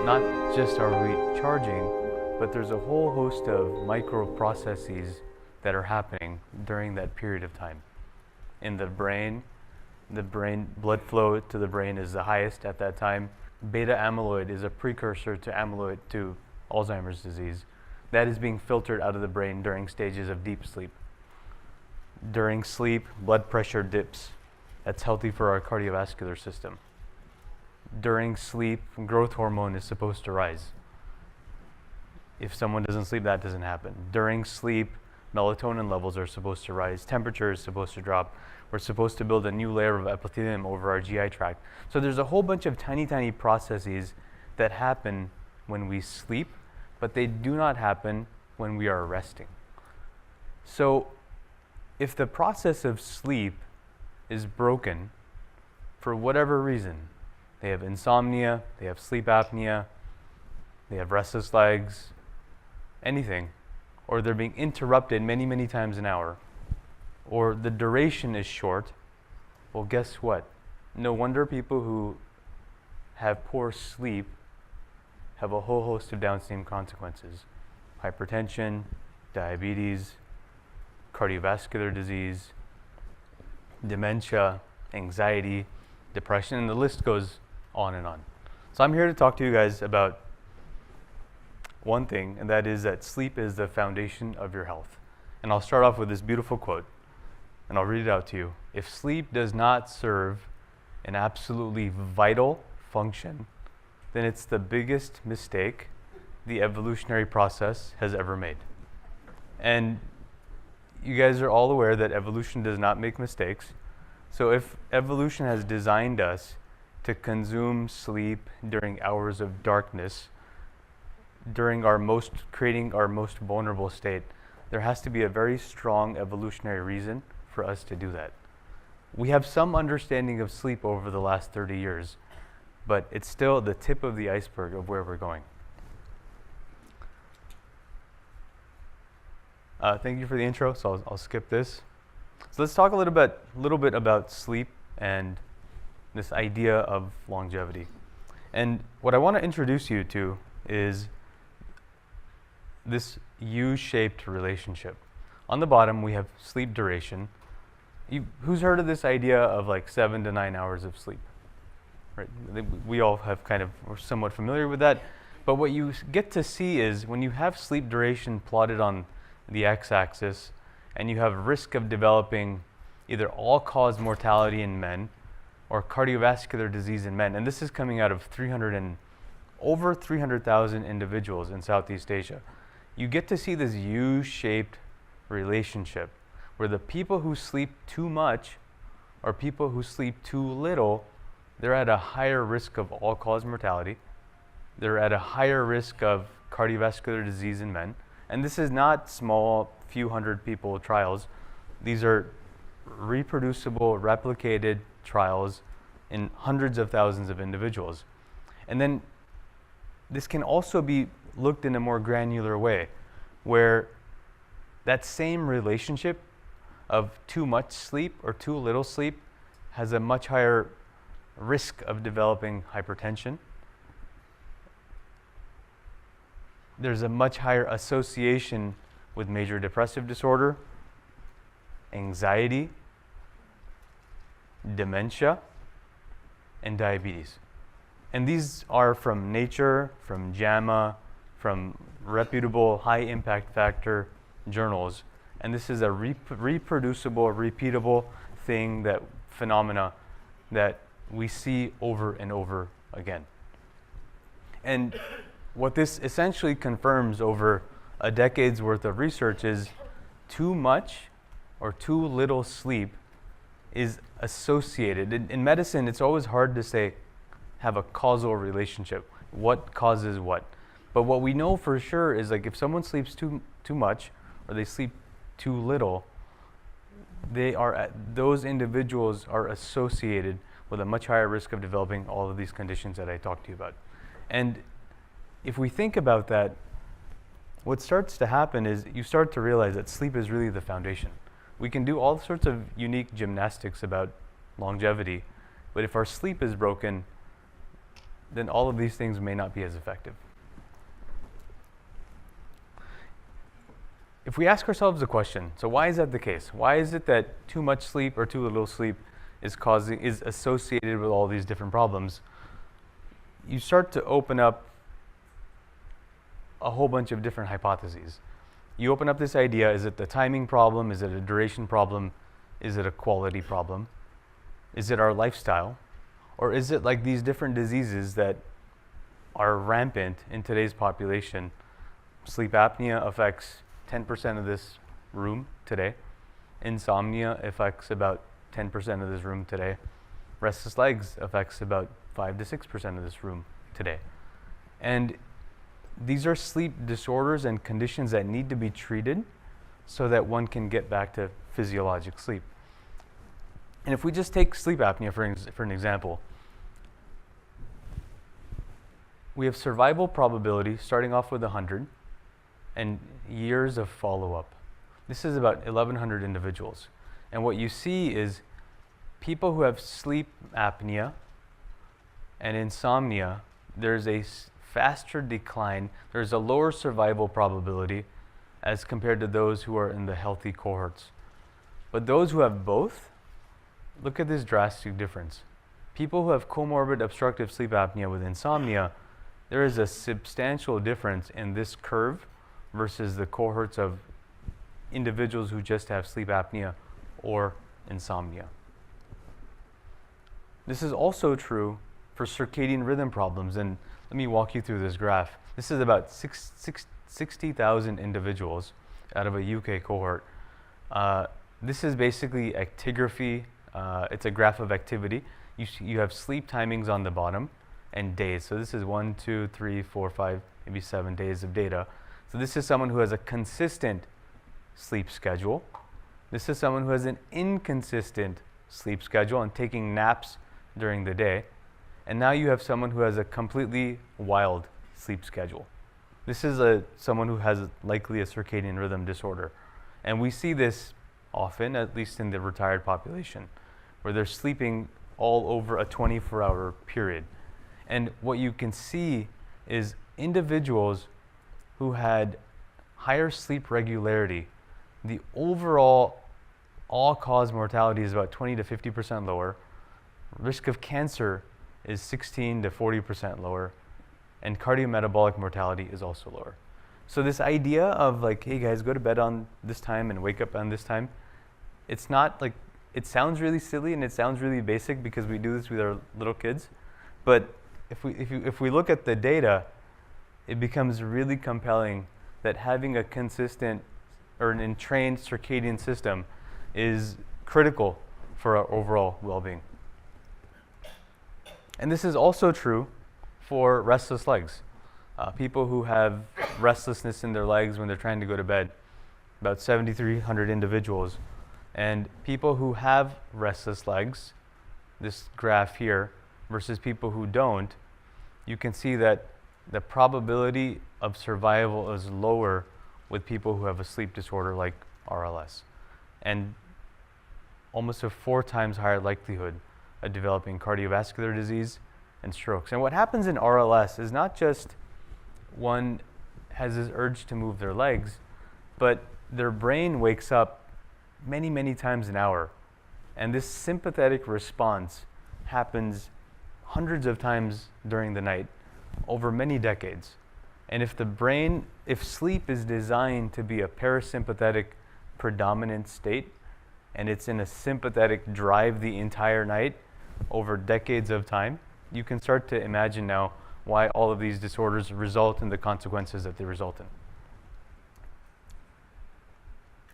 not just are we charging, but there's a whole host of micro processes that are happening during that period of time. In the brain blood flow to the brain is the highest at that time. Beta amyloid is a precursor to amyloid to Alzheimer's disease. That is being filtered out of the brain during stages of deep sleep. During sleep, blood pressure dips. That's healthy for our cardiovascular system. During sleep, growth hormone is supposed to rise. If someone doesn't sleep, that doesn't happen. During sleep, melatonin levels are supposed to rise. Temperature is supposed to drop. We're supposed to build a new layer of epithelium over our GI tract. So there's a whole bunch of tiny processes that happen when we sleep, but they do not happen when we are resting. So if the process of sleep is broken for whatever reason, they have insomnia, they have sleep apnea, they have restless legs, anything, or they're being interrupted many times an hour, or the duration is short, well, guess what? No wonder people who have poor sleep have a whole host of downstream consequences. Hypertension, diabetes, cardiovascular disease, dementia, anxiety, depression, and the list goes on and on. So I'm here to talk to you guys about one thing, and that is that sleep is the foundation of your health. And I'll start off with this beautiful quote, and I'll read it out to you. If sleep does not serve an absolutely vital function, then it's the biggest mistake the evolutionary process has ever made. And you guys are all aware that evolution does not make mistakes. So if evolution has designed us to consume sleep during hours of darkness, during creating our most vulnerable state, there has to be a very strong evolutionary reason for us to do that. We have some understanding of sleep over the last 30 years, but it's still the tip of the iceberg of where we're going. Thank you for the intro, so I'll skip this. So let's talk a little bit about sleep and this idea of longevity. And what I want to introduce you to is this U-shaped relationship. On the bottom, we have sleep duration. Who's heard of this idea of like 7 to 9 hours of sleep? Right? We all have we're somewhat familiar with that. But what you get to see is when you have sleep duration plotted on the x-axis, and you have risk of developing either all-cause mortality in men or cardiovascular disease in men. And this is coming out of over 300,000 individuals in Southeast Asia. You get to see this U-shaped relationship where the people who sleep too much or people who sleep too little, they're at a higher risk of all-cause mortality. They're at a higher risk of cardiovascular disease in men. And this is not small, few hundred people trials. These are reproducible, replicated trials in hundreds of thousands of individuals. And then this can also be looked in a more granular way, where that same relationship of too much sleep or too little sleep has a much higher risk of developing hypertension. There's a much higher association with major depressive disorder, anxiety, dementia, and diabetes. And these are from Nature, from JAMA, from reputable high impact factor journals. And this is a reproducible, repeatable phenomena that we see over and over again. And what this essentially confirms over a decade's worth of research is too much or too little sleep is associated. In medicine, it's always hard to have a causal relationship. What causes what? But what we know for sure is if someone sleeps too much or they sleep too little, those individuals are associated with a much higher risk of developing all of these conditions that I talked to you about. And if we think about that, what starts to happen is you start to realize that sleep is really the foundation. We can do all sorts of unique gymnastics about longevity, but if our sleep is broken, then all of these things may not be as effective. If we ask ourselves the question, so why is that the case? Why is it that too much sleep or too little sleep is associated with all these different problems? You start to open up a whole bunch of different hypotheses. You open up this idea: is it the timing problem? Is it a duration problem? Is it a quality problem? Is it our lifestyle? Or is it like these different diseases that are rampant in today's population? Sleep apnea affects 10% of this room today. Insomnia affects about 10% of this room today. Restless legs affects about 5 to 6% of this room today. And these are sleep disorders and conditions that need to be treated so that one can get back to physiologic sleep. And if we just take sleep apnea for an example, we have survival probability starting off with 100 and years of follow-up. This is about 1,100 individuals. And what you see is people who have sleep apnea and insomnia, there's a faster decline, there's a lower survival probability as compared to those who are in the healthy cohorts. But those who have both, look at this drastic difference. People who have comorbid obstructive sleep apnea with insomnia, there is a substantial difference in this curve versus the cohorts of individuals who just have sleep apnea or insomnia. This is also true for circadian rhythm problems, and let me walk you through this graph. This is about 60,000 individuals out of a UK cohort. This is basically actigraphy. It's a graph of activity. You have sleep timings on the bottom and days. So this is 1, 2, 3, 4, 5, maybe 7 days of data. So this is someone who has a consistent sleep schedule. This is someone who has an inconsistent sleep schedule and taking naps during the day. And now you have someone who has a completely wild sleep schedule. This is someone who has likely a circadian rhythm disorder. And we see this often, at least in the retired population, where they're sleeping all over a 24-hour period. And what you can see is individuals who had higher sleep regularity, the overall all-cause mortality is about 20 to 50% lower. Risk of cancer is 16 to 40% lower. And cardiometabolic mortality is also lower. So this idea of like, hey guys, go to bed on this time and wake up on this time, it's not like, it sounds really silly and it sounds really basic because we do this with our little kids. But if we look at the data, it becomes really compelling that having a consistent or an entrained circadian system is critical for our overall well-being. And this is also true for restless legs. People who have restlessness in their legs when they're trying to go to bed, about 7,300 individuals. And people who have restless legs, this graph here, versus people who don't, you can see that the probability of survival is lower with people who have a sleep disorder like RLS, and almost a 4 times higher likelihood of developing cardiovascular disease and strokes. And what happens in RLS is not just one has this urge to move their legs, but their brain wakes up many, many times an hour. And this sympathetic response happens hundreds of times during the night over many decades. And if sleep is designed to be a parasympathetic predominant state, and it's in a sympathetic drive the entire night over decades of time, you can start to imagine now why all of these disorders result in the consequences that they result in.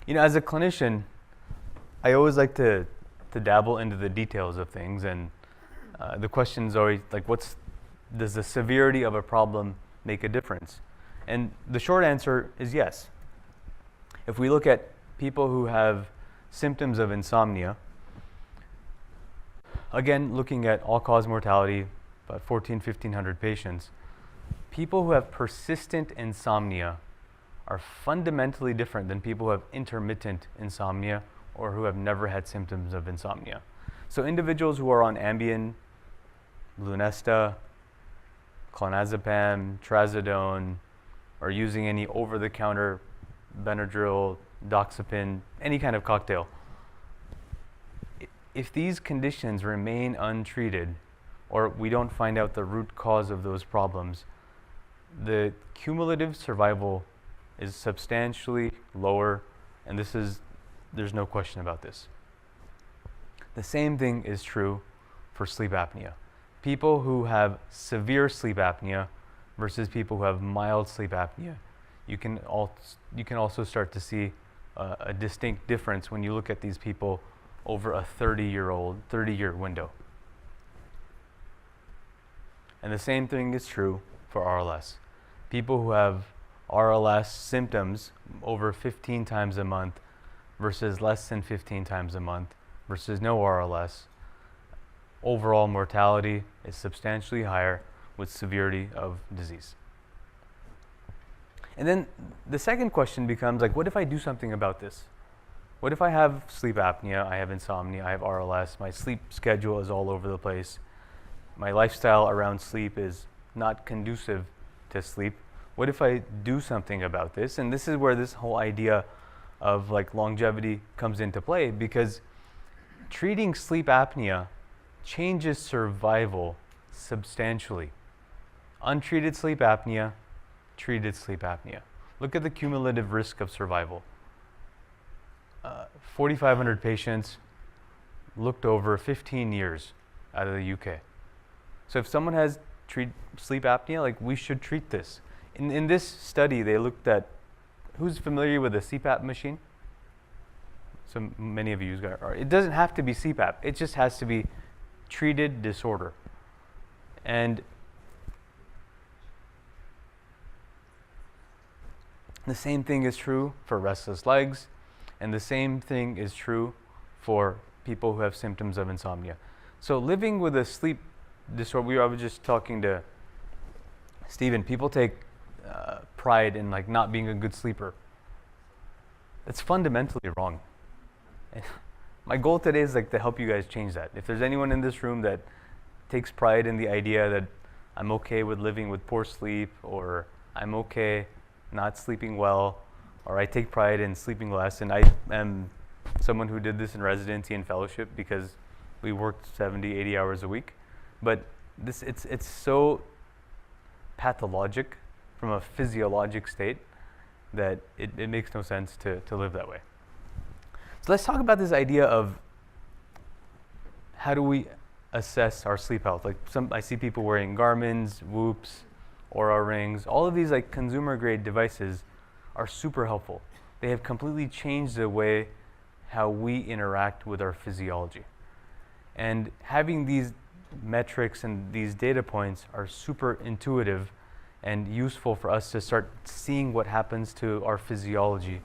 You know, as a clinician, I always like to dabble into the details of things, and the question is always like, does the severity of a problem make a difference? And the short answer is yes. If we look at people who have symptoms of insomnia, again, looking at all-cause mortality, about 1,500 patients, people who have persistent insomnia are fundamentally different than people who have intermittent insomnia or who have never had symptoms of insomnia. So individuals who are on Ambien, Lunesta, clonazepam, trazodone, or using any over-the-counter Benadryl, doxepin, any kind of cocktail. If these conditions remain untreated, or we don't find out the root cause of those problems, the cumulative survival is substantially lower, and there's no question about this. The same thing is true for sleep apnea. People who have severe sleep apnea versus people who have mild sleep apnea, you can also start to see a distinct difference when you look at these people over a 30-year window. And the same thing is true for RLS. People who have RLS symptoms over 15 times a month versus less than 15 times a month versus no RLS, overall mortality is substantially higher with severity of disease. And then the second question becomes, like, what if I do something about this? What if I have sleep apnea, I have insomnia, I have RLS, my sleep schedule is all over the place, my lifestyle around sleep is not conducive to sleep? What if I do something about this? And this is where this whole idea of like longevity comes into play, because treating sleep apnea changes survival substantially. Untreated sleep apnea, treated sleep apnea. Look at the cumulative risk of survival. 4,500 patients looked over 15 years out of the UK. So if someone has sleep apnea, like, we should treat this. In this study, they looked at, who's familiar with a CPAP machine? So many of you are. It doesn't have to be CPAP. It just has to be treated disorder. And the same thing is true for restless legs, and the same thing is true for people who have symptoms of insomnia. So living with a sleep disorder, I was just talking to Stephen, people take pride in like not being a good sleeper. It's fundamentally wrong. My goal today is like to help you guys change that. If there's anyone in this room that takes pride in the idea that I'm okay with living with poor sleep, or I'm okay not sleeping well, or I take pride in sleeping less, and I am someone who did this in residency and fellowship because we worked 70, 80 hours a week. But it's so pathologic from a physiologic state that it makes no sense to live that way. So let's talk about this idea of how do we assess our sleep health. Like I see people wearing Garmin's, Whoops, Oura rings. All of these like consumer grade devices are super helpful. They have completely changed the way how we interact with our physiology. And having these metrics and these data points are super intuitive and useful for us to start seeing what happens to our physiology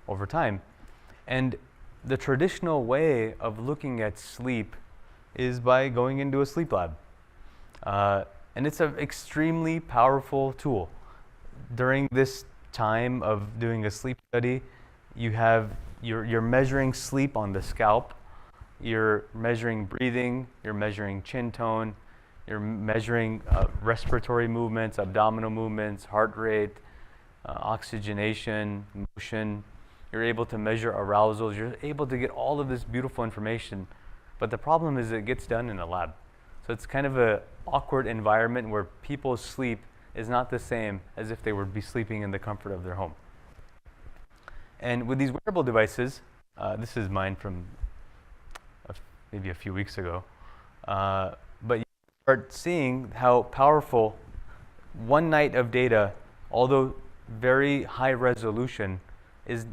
over time. And the traditional way of looking at sleep is by going into a sleep lab. And it's an extremely powerful tool. During this time of doing a sleep study, you're measuring sleep on the scalp, you're measuring breathing, you're measuring chin tone, you're measuring respiratory movements, abdominal movements, heart rate, oxygenation, motion. You're able to measure arousals. You're able to get all of this beautiful information. But the problem is it gets done in a lab. So it's kind of an awkward environment where people's sleep is not the same as if they would be sleeping in the comfort of their home. And with these wearable devices, this is mine from maybe a few weeks ago, but you start seeing how powerful one night of data, although very high resolution,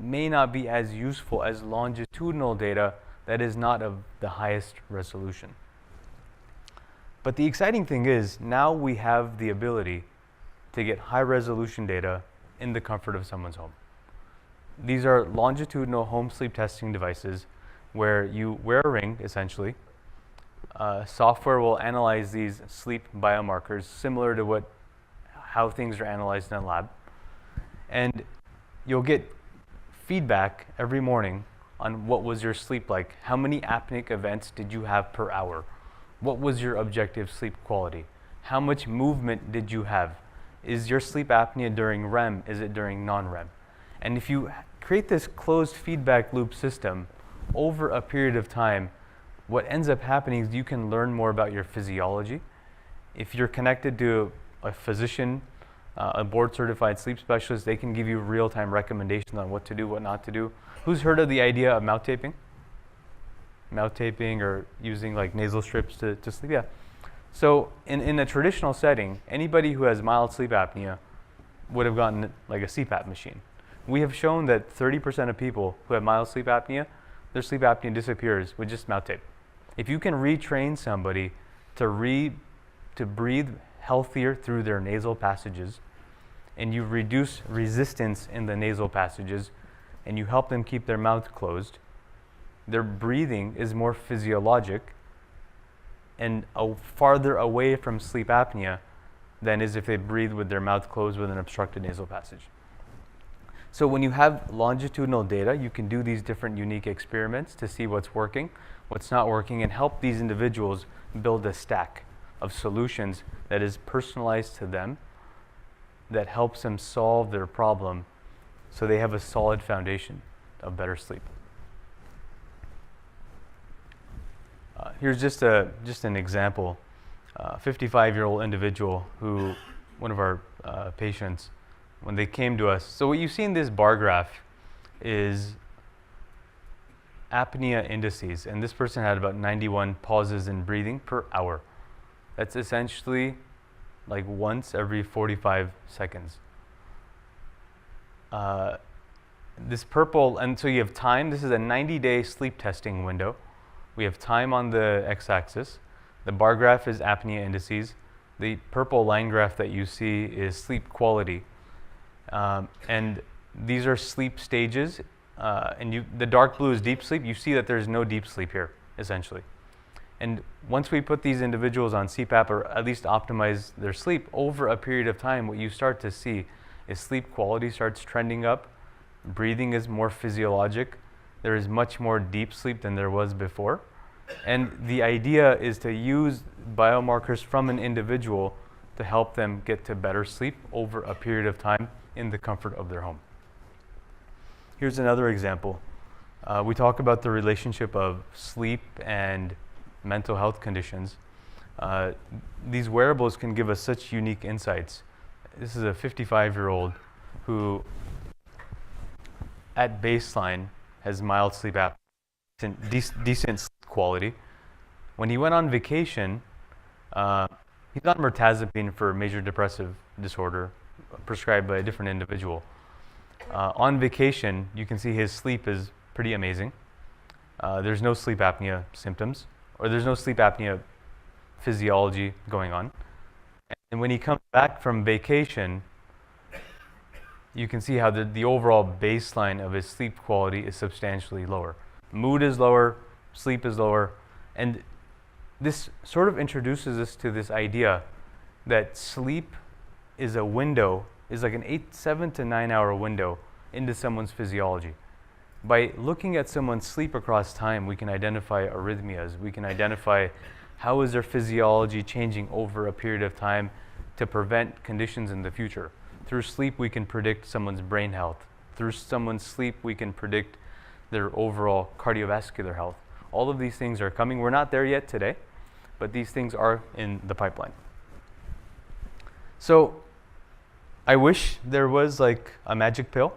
may not be as useful as longitudinal data that is not of the highest resolution. But the exciting thing is now we have the ability to get high resolution data in the comfort of someone's home. These are longitudinal home sleep testing devices where you wear a ring, essentially. Software will analyze these sleep biomarkers similar to how things are analyzed in a lab. And you'll get feedback every morning on what was your sleep like. How many apneic events did you have per hour? What was your objective sleep quality? How much movement did you have? Is your sleep apnea during REM? Is it during non-REM? And if you create this closed feedback loop system over a period of time, what ends up happening is you can learn more about your physiology. If you're connected to a physician, a board-certified sleep specialist, they can give you real-time recommendations on what to do, what not to do. Who's heard of the idea of mouth taping? Mouth taping or using like nasal strips to sleep? Yeah. So in a traditional setting, anybody who has mild sleep apnea would have gotten like a CPAP machine. We have shown that 30% of people who have mild sleep apnea, their sleep apnea disappears with just mouth tape. If you can retrain somebody to breathe healthier through their nasal passages, and you reduce resistance in the nasal passages, and you help them keep their mouth closed, their breathing is more physiologic and farther away from sleep apnea than is if they breathe with their mouth closed with an obstructed nasal passage. So when you have longitudinal data, you can do these different unique experiments to see what's working, what's not working, and help these individuals build a stack of solutions that is personalized to them, that helps them solve their problem so they have a solid foundation of better sleep. Here's just an example. 55-year-old individual who, one of our patients, when they came to us. So what you see in this bar graph is apnea indices, and this person had about 91 pauses in breathing per hour. That's essentially like once every 45 seconds. This purple, and so you have time. This is a 90-day sleep testing window. We have time on the x-axis. The bar graph is apnea indices. The purple line graph that you see is sleep quality. And these are sleep stages. And the dark blue is deep sleep. You see that there's no deep sleep here, essentially. And once we put these individuals on CPAP, or at least optimize their sleep, over a period of time, what you start to see is sleep quality starts trending up. Breathing is more physiologic. There is much more deep sleep than there was before. And the idea is to use biomarkers from an individual to help them get to better sleep over a period of time in the comfort of their home. Here's another example. We talk about the relationship of sleep and mental health conditions. These wearables can give us such unique insights. This is a 55-year-old who, at baseline, has mild sleep apnea, decent sleep quality. When he went on vacation, he's on mirtazapine for major depressive disorder, prescribed by a different individual. On vacation, you can see his sleep is pretty amazing. There's no sleep apnea symptoms, or there's no sleep apnea physiology going on. And when he comes back from vacation, you can see how the overall baseline of his sleep quality is substantially lower. Mood is lower, sleep is lower, and this sort of introduces us to this idea that sleep is a window, is like an 7 to 9 hour window into someone's physiology. By looking at someone's sleep across time, we can identify arrhythmias, we can identify how is their physiology changing over a period of time to prevent conditions in the future. Through sleep, we can predict someone's brain health. Through someone's sleep, we can predict their overall cardiovascular health. All of these things are coming. We're not there yet today, but these things are in the pipeline. So I wish there was like a magic pill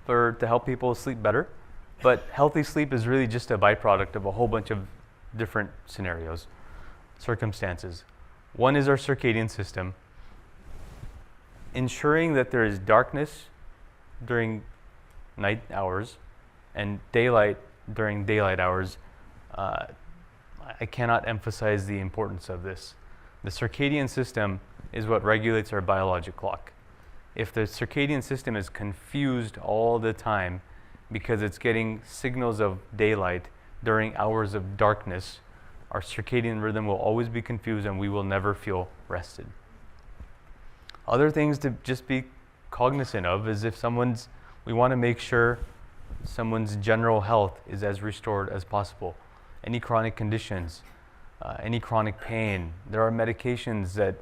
to help people sleep better, but healthy sleep is really just a byproduct of a whole bunch of different scenarios, circumstances. One is our circadian system. Ensuring that there is darkness during night hours and daylight during daylight hours, I cannot emphasize the importance of this. The circadian system is what regulates our biologic clock. If the circadian system is confused all the time because it's getting signals of daylight during hours of darkness, our circadian rhythm will always be confused and we will never feel rested. Other things to just be cognizant of is if we want to make sure someone's general health is as restored as possible. Any chronic conditions, any chronic pain. There are medications that,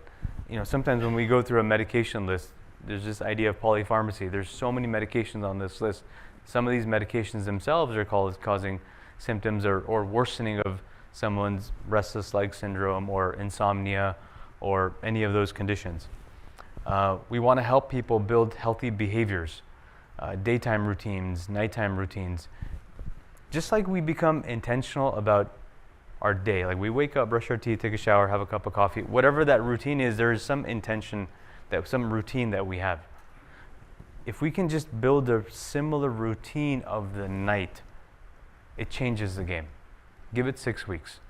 sometimes when we go through a medication list, there's this idea of polypharmacy. There's so many medications on this list. Some of these medications themselves are causing symptoms or worsening of someone's restless leg syndrome or insomnia or any of those conditions. We want to help people build healthy behaviors, daytime routines, nighttime routines. Just like we become intentional about our day, like we wake up, brush our teeth, take a shower, have a cup of coffee, whatever that routine is, there is some intention, some routine that we have. If we can just build a similar routine of the night, it changes the game. Give it 6 weeks.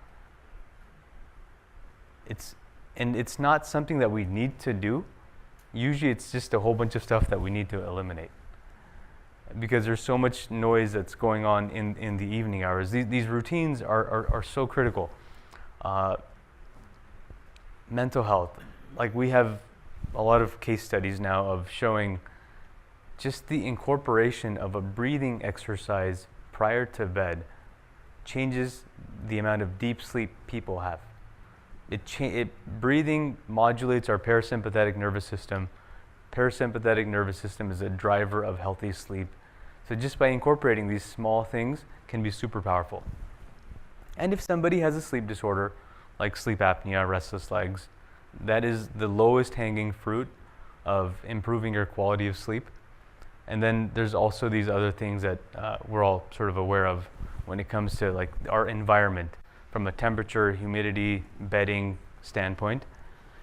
It's not something that we need to do. Usually it's just a whole bunch of stuff that we need to eliminate, because there's so much noise that's going on in the evening hours. These routines are so critical. Mental health, like we have a lot of case studies now of showing just the incorporation of a breathing exercise prior to bed changes the amount of deep sleep people have. Breathing modulates our parasympathetic nervous system. Parasympathetic nervous system is a driver of healthy sleep. So just by incorporating these small things can be super powerful. And if somebody has a sleep disorder, like sleep apnea, restless legs, that is the lowest hanging fruit of improving your quality of sleep. And then there's also these other things that we're all sort of aware of when it comes to like our environment, from a temperature, humidity, bedding standpoint.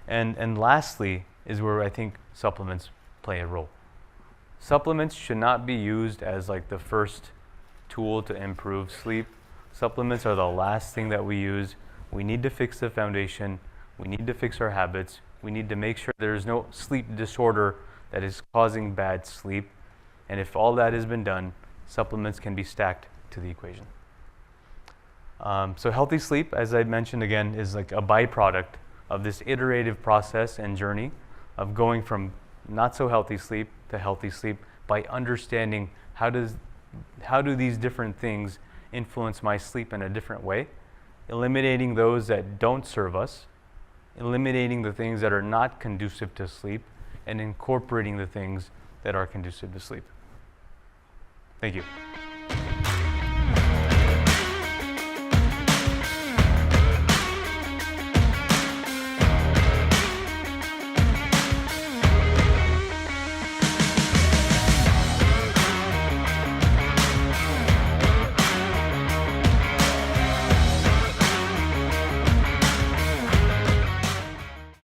And lastly is where I think supplements play a role. Supplements should not be used as like the first tool to improve sleep. Supplements are the last thing that we use. We need to fix the foundation. We need to fix our habits. We need to make sure there's no sleep disorder that is causing bad sleep. And if all that has been done, supplements can be stacked to the equation. So healthy sleep, as I mentioned again, is like a byproduct of this iterative process and journey of going from not so healthy sleep to healthy sleep by understanding how do these different things influence my sleep in a different way, eliminating those that don't serve us, eliminating the things that are not conducive to sleep, and incorporating the things that are conducive to sleep. Thank you.